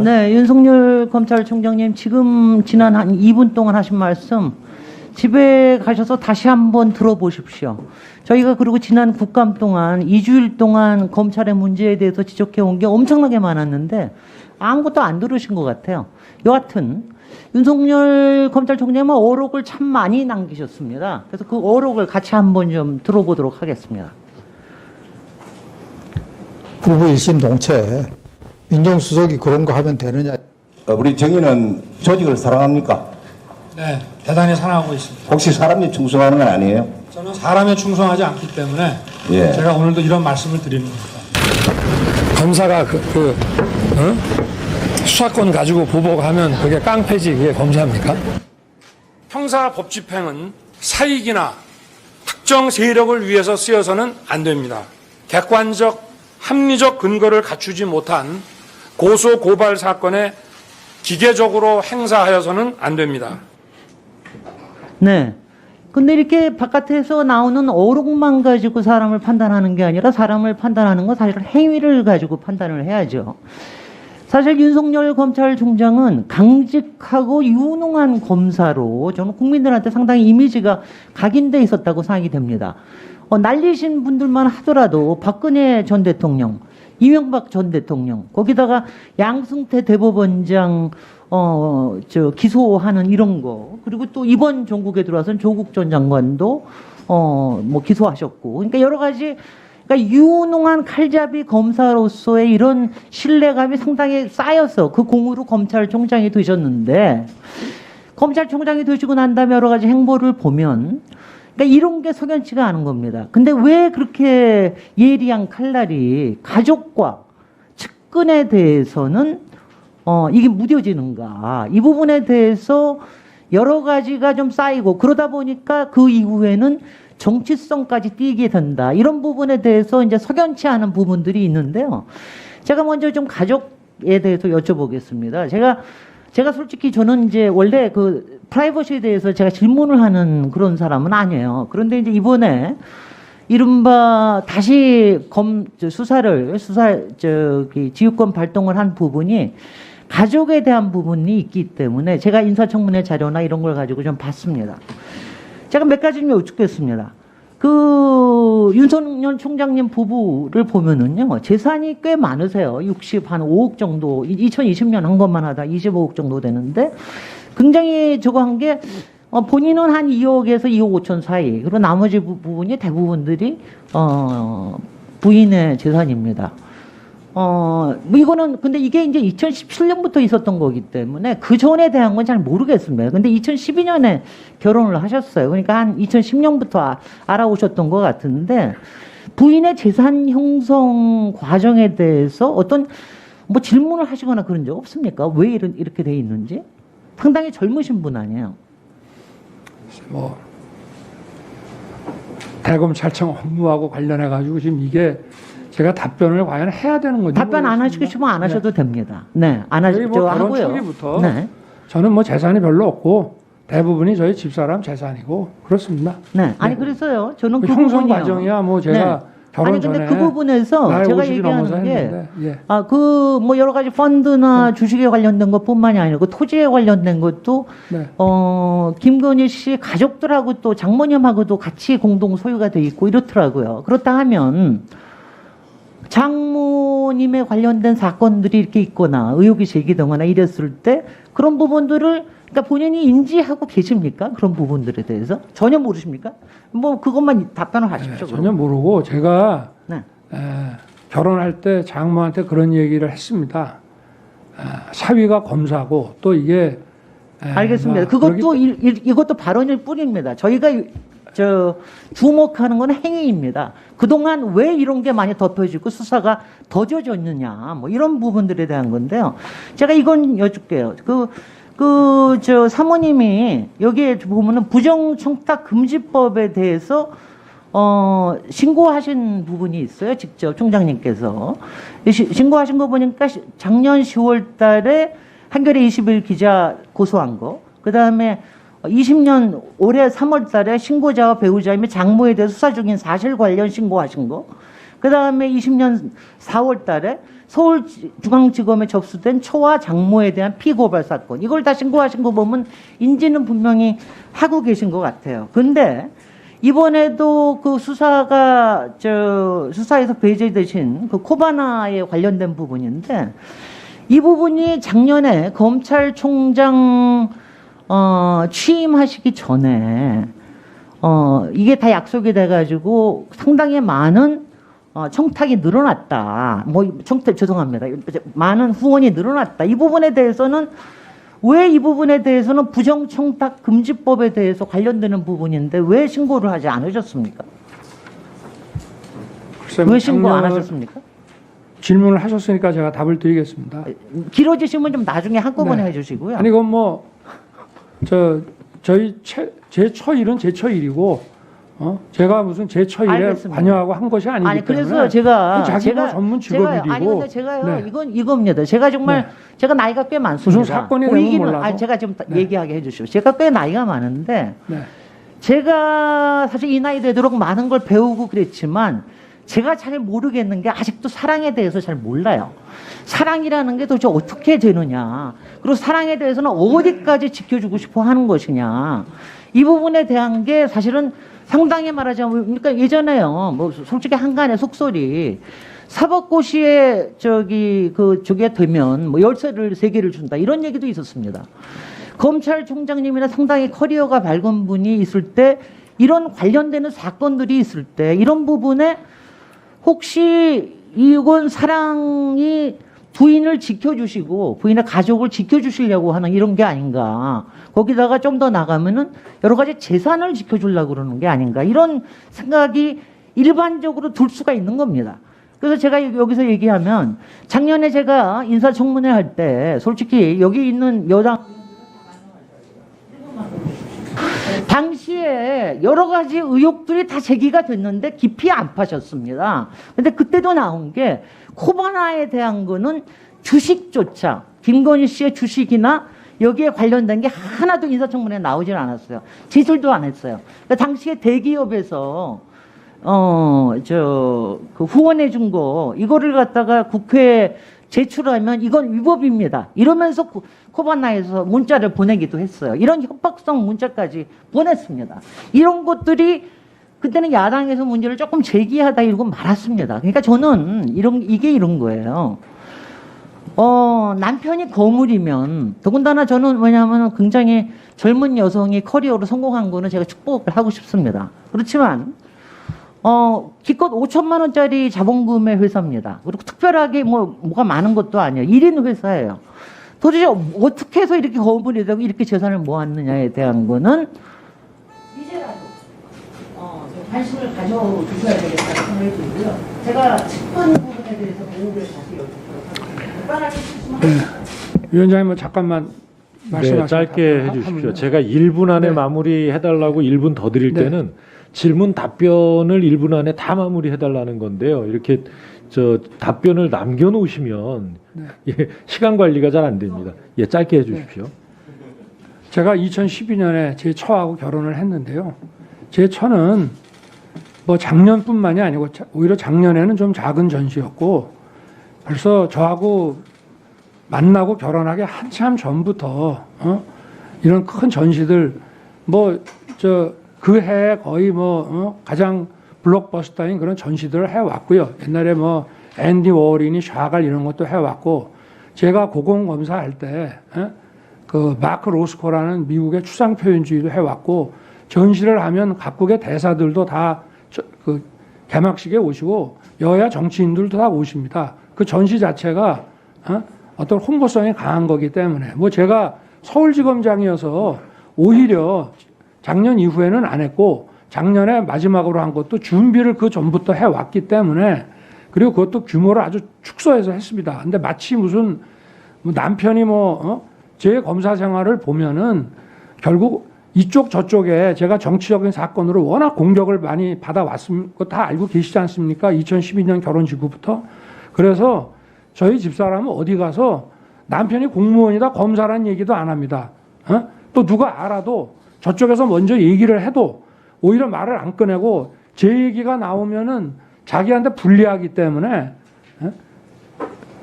있습니까? 네, 윤석열 검찰총장님 지금 지난 한 2분 동안 하신 말씀 집에 가셔서 다시 한번 들어보십시오. 저희가 그리고 지난 국감 동안 2주일 동안 검찰의 문제에 대해서 지적해 온 게 엄청나게 많았는데 아무것도 안 들으신 것 같아요. 여하튼 윤석열 검찰총장은 어록을 참 많이 남기셨습니다. 그래서 그 어록을 같이 한번 좀 들어보도록 하겠습니다. 부부 일심동체 민정수석이 그런 거 하면 되느냐. 우리 정의는 조직을 사랑합니까? 네, 대단히 사랑하고 있습니다. 혹시 사람이 충성하는 건 아니에요? 저는 사람에 충성하지 않기 때문에 예. 제가 오늘도 이런 말씀을 드리는 겁니다. 검사가 수사권 가지고 보복하면 그게 깡패지, 그게 검사입니까? 형사 법 집행은 사익이나 특정 세력을 위해서 쓰여서는 안 됩니다. 객관적, 합리적 근거를 갖추지 못한 고소 고발 사건에 기계적으로 행사하여서는 안 됩니다. 네. 근데 이렇게 바깥에서 나오는 어록만 가지고 사람을 판단하는 게 아니라 사람을 판단하는 건 사실 행위를 가지고 판단을 해야죠. 사실 윤석열 검찰총장은 강직하고 유능한 검사로 저는 국민들한테 상당히 이미지가 각인돼 있었다고 생각이 됩니다. 날리신 분들만 하더라도 박근혜 전 대통령, 이명박 전 대통령, 거기다가 양승태 대법원장 기소하는 이런 거, 그리고 또 이번 정국에 들어와서는 조국 전 장관도 기소하셨고, 그러니까 여러 가지, 그러니까 유능한 칼잡이 검사로서의 이런 신뢰감이 상당히 쌓여서 그 공으로 검찰총장이 되셨는데, 검찰총장이 되시고 난 다음에 여러 가지 행보를 보면, 그러니까 이런 게 석연치가 않은 겁니다. 근데 왜 그렇게 예리한 칼날이 가족과 측근에 대해서는 이게 무뎌지는가? 이 부분에 대해서 여러 가지가 좀 쌓이고 그러다 보니까 그 이후에는 정치성까지 띄게 된다. 이런 부분에 대해서 이제 석연치 않은 부분들이 있는데요. 제가 먼저 좀 가족에 대해서 여쭤보겠습니다. 제가 솔직히 저는 이제 원래 그 프라이버시에 대해서 제가 질문을 하는 그런 사람은 아니에요. 그런데 이제 이번에 이른바 다시 지휘권 발동을 한 부분이 가족에 대한 부분이 있기 때문에 제가 인사청문회 자료나 이런 걸 가지고 좀 봤습니다. 제가 몇 가지 좀 여쭙겠습니다. 그 윤석열 총장님 부부를 보면은요, 재산이 꽤 많으세요. 5억 정도, 2020년 한 것만 하다 25억 정도 되는데, 굉장히 저거 한 게, 본인은 한 2억에서 2억 5천 사이, 그리고 나머지 부분이 대부분들이, 부인의 재산입니다. 이거는, 근데 이게 이제 2017년부터 있었던 거기 때문에 그 전에 대한 건 잘 모르겠습니다. 근데 2012년에 결혼을 하셨어요. 그러니까 한 2010년부터 알아오셨던 것 같은데 부인의 재산 형성 과정에 대해서 어떤 질문을 하시거나 그런 적 없습니까? 왜 이렇게 돼 있는지? 상당히 젊으신 분 아니에요? 대검찰청 업무하고 관련해가지고 지금 이게 제가 답변을 과연 해야 되는 건지 답변 안 모르겠습니다. 하시고 싶으면 안 하셔도 됩니다. 네, 안 하셔도 결혼 하고요. 초기부터 네. 저는 재산이 별로 없고 대부분이 저희 집사람 재산이고 그렇습니다. 네, 아니 그래서요. 저는 그 형성 부분이요. 과정이야 제가 결혼 아니 근데 전에 그 부분에서 나이 제가 50이 넘어서 얘기하는 게 했는데, 여러 가지 펀드나 주식에 관련된 것뿐만이 아니고 토지에 관련된 것도 네. 김건희 씨 가족들하고 또 장모님하고도 같이 공동 소유가 돼 있고 이렇더라고요. 그렇다 하면 장모님에 관련된 사건들이 이렇게 있거나 의혹이 제기되거나 이랬을 때 그런 부분들을 그러니까 본인이 인지하고 계십니까? 그런 부분들에 대해서 전혀 모르십니까? 그것만 답변을 하십시오. 전혀 모르고 제가 네. 결혼할 때 장모한테 그런 얘기를 했습니다. 사위가 검사고 또 이게 알겠습니다. 그것도 이것도 발언일 뿐입니다. 저희가 주목하는 건 행위입니다. 그동안 왜 이런 게 많이 덮여지고 수사가 더뎌졌느냐, 이런 부분들에 대한 건데요. 제가 이건 여쭐게요. 사모님이 여기에 보면은 부정청탁금지법에 대해서 신고하신 부분이 있어요. 직접 총장님께서 신고하신 거 보니까 작년 10월 달에 한겨레 21 기자 고소한 거, 그 다음에 20년 올해 3월 달에 신고자와 배우자 및 장모에 대해 수사 중인 사실 관련 신고하신 거, 그 다음에 20년 4월 달에 서울중앙지검에 접수된 초와 장모에 대한 피고발 사건 이걸 다 신고하신 거 보면 인지는 분명히 하고 계신 것 같아요. 근데 이번에도 그 수사에서 배제되신 그 코바나에 관련된 부분인데 이 부분이 작년에 검찰총장 취임하시기 전에 이게 다 약속이 돼가지고 상당히 많은 청탁이 늘어났다. 죄송합니다. 많은 후원이 늘어났다. 이 부분에 대해서는 왜 이 부분에 대해서는 부정청탁 금지법에 대해서 관련되는 부분인데 왜 신고를 하지 않으셨습니까? 왜 신고 안 하셨습니까? 질문을 하셨으니까 제가 답을 드리겠습니다. 길어지시면 좀 나중에 한꺼번에 네. 해주시고요. 아니 이건 뭐 제 처일은 제 처일이고 제가 무슨 제 처일에 알겠습니다. 관여하고 한 것이 아니기 아니 그래서 때문에 제가 자기 뭐 전문 직업이고 아니 근데 제가요 네. 이겁니다. 제가 정말 네. 제가 나이가 꽤 많습니다. 무슨 사건이 되면 몰라도. 아니 제가 좀 네. 얘기하게 해주시오. 제가 꽤 나이가 많은데 네. 제가 사실 이 나이 되도록 많은 걸 배우고 그랬지만 제가 잘 모르겠는 게 아직도 사랑에 대해서 잘 몰라요. 사랑이라는 게 도대체 어떻게 되느냐. 그리고 사랑에 대해서는 어디까지 지켜주고 싶어 하는 것이냐. 이 부분에 대한 게 사실은 상당히 말하자면 그러니까 예전에요. 뭐 솔직히 한간의 속설이 사법고시에 저게 되면 뭐 열쇠를 3개를 준다. 이런 얘기도 있었습니다. 검찰총장님이나 상당히 커리어가 밝은 분이 있을 때 이런 관련되는 사건들이 있을 때 이런 부분에 혹시 이건 사랑이 부인을 지켜주시고 부인의 가족을 지켜주시려고 하는 이런 게 아닌가. 거기다가 좀 더 나가면은 여러 가지 재산을 지켜주려고 그러는 게 아닌가. 이런 생각이 일반적으로 들 수가 있는 겁니다. 그래서 제가 여기서 얘기하면 작년에 제가 인사청문회 할 때 솔직히 여기 있는 여당 당시에 여러 가지 의혹들이 다 제기가 됐는데 깊이 안 파셨습니다. 근데 그때도 나온 게 코바나에 대한 거는 주식조차 김건희 씨의 주식이나 여기에 관련된 게 하나도 인사청문회에 나오질 않았어요. 제출도 안 했어요. 그러니까 당시에 대기업에서 그 후원해 준 거 이거를 갖다가 국회에 제출하면 이건 위법입니다. 이러면서 코바나에서 문자를 보내기도 했어요. 이런 협박성 문자까지 보냈습니다. 이런 것들이 그때는 야당에서 문제를 조금 제기하다 이러고 말았습니다. 그러니까 저는 이게 이런 거예요. 남편이 거물이면 더군다나 저는 뭐냐면 굉장히 젊은 여성이 커리어로 성공한 거는 제가 축복을 하고 싶습니다. 그렇지만 기껏 5천만 원짜리 자본금의 회사입니다. 그리고 특별하게 뭐가 많은 것도 아니에요. 1인 회사예요. 도대체 어떻게 해서 이렇게 거물이 되고 이렇게 재산을 모았느냐에 대한 거는 이제라도 관심을 가져주셔야 되겠다는 생각이 들고요. 제가 측근 부분에 대해서 보호를 다시 여쭙겠습니다. 위원장님 뭐 잠깐만 말씀하시면 짧게 해주십시오. 제가 1분 안에 마무리해달라고 1분 더 드릴 네. 때는 질문 답변을 1분 안에 다 마무리해달라는 건데요. 이렇게 답변을 남겨놓으시면 예, 시간 관리가 잘 안 됩니다. 예, 짧게 해주십시오. 제가 2012년에 제 처하고 결혼을 했는데요. 제 처는 뭐 작년뿐만이 아니고 오히려 작년에는 좀 작은 전시였고 벌써 저하고 만나고 결혼하기 한참 전부터 이런 큰 전시들 그 해에 거의 가장 블록버스터인 그런 전시들을 해왔고요. 옛날에 앤디 워홀이니 샤갈 이런 것도 해왔고 제가 고공검사할 때 그 마크 로스코라는 미국의 추상표현주의도 해왔고 전시를 하면 각국의 대사들도 다 그 개막식에 오시고 여야 정치인들도 다 오십니다. 그 전시 자체가 어떤 홍보성이 강한 거기 때문에 제가 서울지검장이어서 오히려 작년 이후에는 안 했고 작년에 마지막으로 한 것도 준비를 그 전부터 해왔기 때문에 그리고 그것도 규모를 아주 축소해서 했습니다. 근데 마치 무슨 남편이 제 검사 생활을 보면은 결국 이쪽 저쪽에 제가 정치적인 사건으로 워낙 공격을 많이 받아왔습니다. 그거 다 알고 계시지 않습니까? 2012년 결혼 직후부터. 그래서 저희 집사람은 어디 가서 남편이 공무원이다 검사라는 얘기도 안 합니다. 또 누가 알아도 저쪽에서 먼저 얘기를 해도 오히려 말을 안 꺼내고 제 얘기가 나오면은 자기한테 불리하기 때문에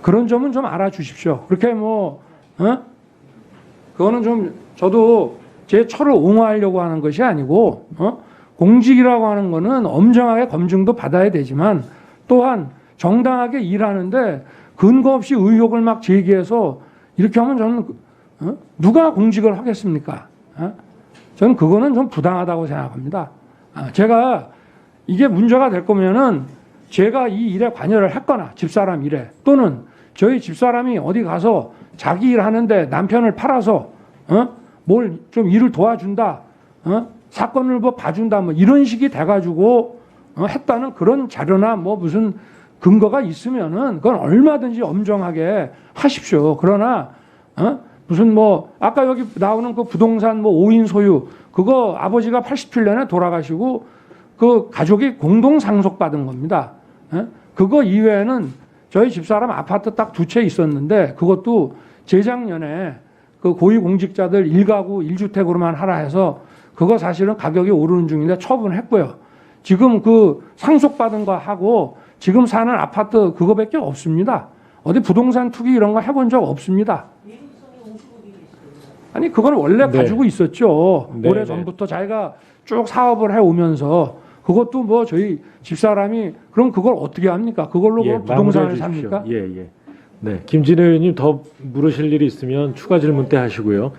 그런 점은 좀 알아주십시오. 그렇게 뭐 그거는 좀 저도 제 처를 옹호하려고 하는 것이 아니고 공직이라고 하는 거는 엄정하게 검증도 받아야 되지만 또한 정당하게 일하는데 근거 없이 의혹을 막 제기해서 이렇게 하면 저는 누가 공직을 하겠습니까? 저는 그거는 좀 부당하다고 생각합니다. 제가 이게 문제가 될 거면은 제가 이 일에 관여를 했거나 집사람 일에 또는 저희 집사람이 어디 가서 자기 일 하는데 남편을 팔아서 뭘 좀 일을 도와준다, 사건을 뭐 봐준다, 뭐 이런 식이 돼가지고 했다는 그런 자료나 뭐 무슨 근거가 있으면은 그건 얼마든지 엄정하게 하십시오. 그러나 무슨 뭐 아까 여기 나오는 그 부동산 뭐 5인 소유 그거 아버지가 87년에 돌아가시고 그 가족이 공동 상속받은 겁니다. 그거 이외에는 저희 집사람 아파트 딱 2채 있었는데 그것도 재작년에 그 고위공직자들 1가구 1주택으로만 하라 해서 그거 사실은 가격이 오르는 중인데 처분했고요. 지금 그 상속받은 거 하고 지금 사는 아파트 그거밖에 없습니다. 어디 부동산 투기 이런 거 해본 적 없습니다. 아니 그건 원래 네. 가지고 있었죠. 네, 오래 네. 전부터 자기가 쭉 사업을 해오면서 그것도 뭐 저희 집사람이 그럼 그걸 어떻게 합니까? 그걸로 뭐 부동산을 마무리해 주십시오. 삽니까? 예. 네, 김진애 의원님 더 물으실 일이 있으면 추가 질문 때 하시고요.